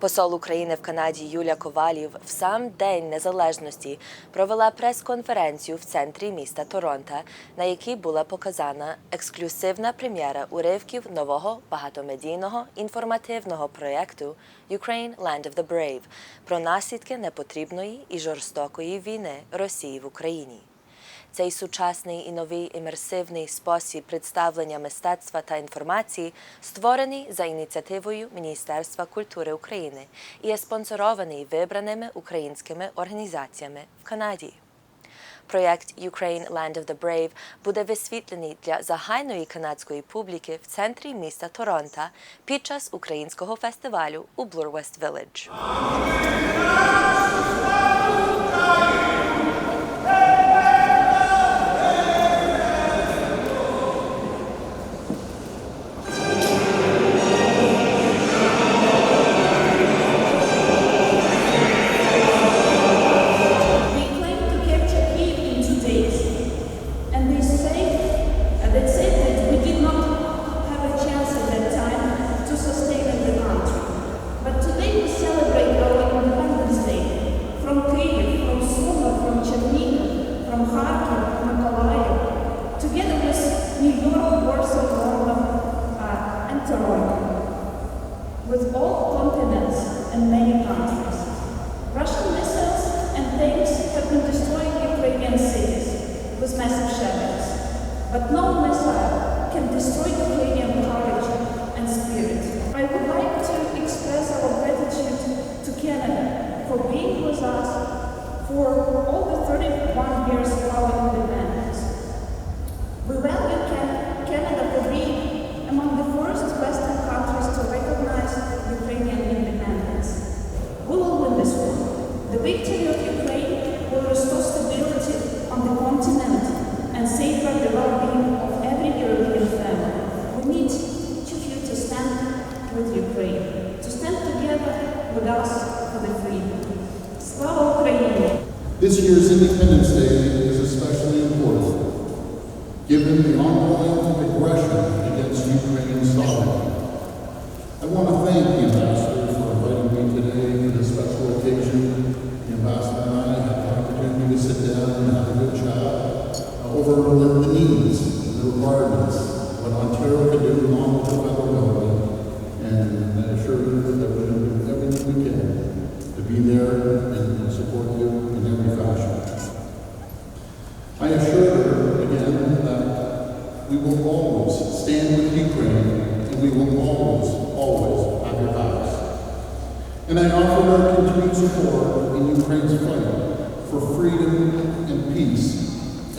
Посол України в Канаді Юлія Ковалів в сам День Незалежності провела прес-конференцію в центрі міста Торонто, на якій була показана ексклюзивна прем'єра уривків нового багатомедійного інформативного проєкту «Ukraine Land of the Brave» про наслідки непотрібної і жорстокої війни Росії в Україні. Цей сучасний і новий імерсивний спосіб представлення мистецтва та інформації створений за ініціативою Міністерства культури України і є спонсорований вибраними українськими організаціями в Канаді. Проєкт «Ukraine Land of the Brave» буде висвітлений для загальної канадської публіки в центрі міста Торонто під час українського фестивалю у Bloor West Village. With all continents and many countries, Russian missiles and tanks have been destroying Ukrainian cities with massive shatters. But no missile can destroy Ukrainian courage and spirit. I would like to express our gratitude to Canada for being with us for all the 31 years of our independence. We value Canada for being among the first Western countries to recognize Ukrainian independence. We will win this war. The victory of Ukraine will restore stability on the continent and safeguard the well-being of every European family. We need each of you to stand with Ukraine, to stand together with us for the freedom. Slava Ukraini! This year's Independence Day is especially important, given the ongoing aggression against Ukrainian sovereignty. I want to thank the Ambassador for inviting me today for this special occasion. The Ambassador and I had the opportunity to sit down and have a good chat over the needs and the requirements, what Ontario can do along with the federal government, and I assure you that we're going to do everything we can to be there and support you in every fashion. I assure her again that we will always stand with Ukraine, and we will always have your backs. And I offer our continued support in Ukraine's fight for freedom and peace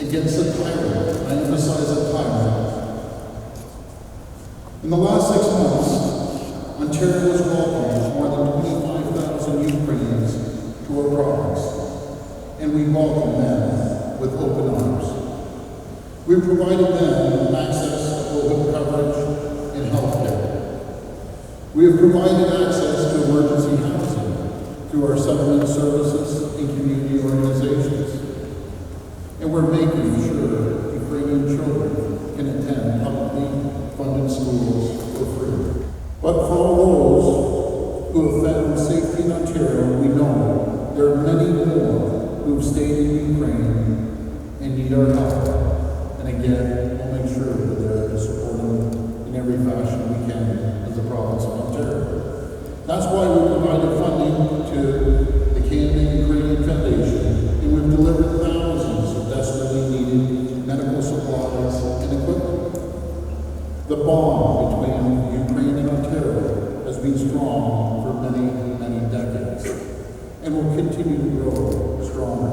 against a tyrant. I emphasize a tyrant. In the last 6 months, Ontario has welcomed more than 25,000 Ukrainians to our province, and we welcome them with open arms. We provided them access to open coverage and health care. We have provided access to emergency housing through our settlement services and community organizations. And we're making sure Ukrainian children can attend publicly funded schools for free. But for all those who have found safety in Ontario, we know there are many more who have stayed in Ukraine and need our help. And again, we'll make sure that they're to support them in every fashion we can as the province of Ontario. That's why we provided funding to the Canadian Ukrainian Foundation, and we've delivered thousands of desperately needed medical supplies and equipment. The bond between Ukraine and Ontario has been strong for many, many decades, and will continue to grow stronger.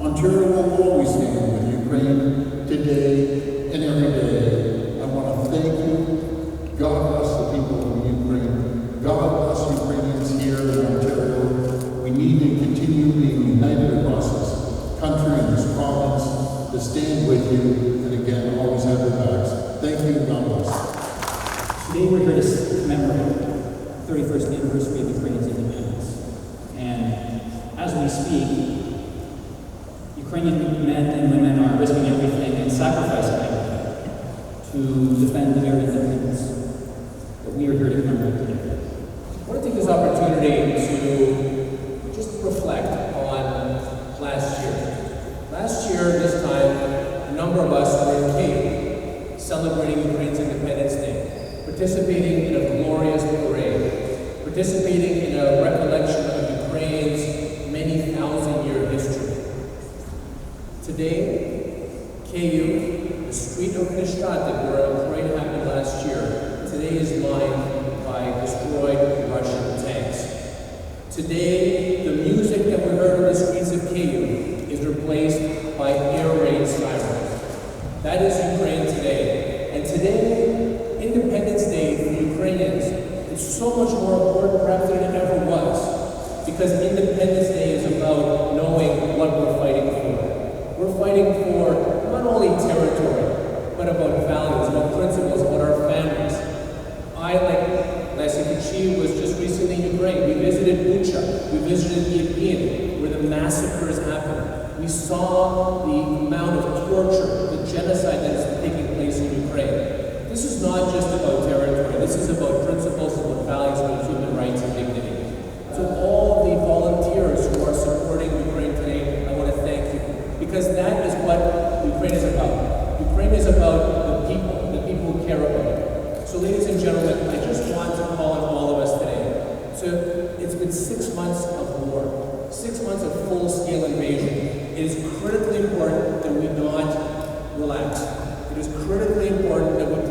Ontario will always stand with Ukraine today and every day. I want to thank you. God bless the people of Ukraine. God bless Ukrainians here in Ontario. We need to continue being united across this country and this province to stand with you and again always have your backs. Thank you. God bless. Today we're here to commemorate the 31st anniversary of Ukraine's independence. And as we speak, Ukrainian men and women are risking everything and sacrificing everything to defend the very independence that we are here to commemorate today. want to take this opportunity to just reflect on last year. Last year, this time, a number of us were in Kyiv, celebrating Ukraine's Independence Day, participating in a glorious parade, participating in a recollection of Ukraine's many thousand-year history. Today, Kyiv, the street of Krishtatik, where a parade happened last year, today is lined by destroyed Russian tanks. Today, the music that we heard on the streets of Kyiv is replaced by air raid sirens. That is Ukraine today. And today, Independence Day for Ukrainians is so much more important perhaps than it ever was, because Independence Day is about knowing what we're fighting for. We're fighting for not only territory, but about values, about principles, about our families. I, like Leslie, was just recently in Ukraine. We visited Bucha, we visited Irpin, where the massacres happened. We saw the amount of torture, the genocide that is taking place in Ukraine. This is not just about territory, this is about principles, about values, about human rights and dignity. So all the volunteers who are supporting Ukraine today, I want to thank you, because that is what Ukraine is about. Ukraine is about the people who care about it. So ladies and gentlemen, I just want to call on all of us today. So it's been 6 months of war, 6 months of full-scale invasion. It is critically important that we not relax. It is critically important that we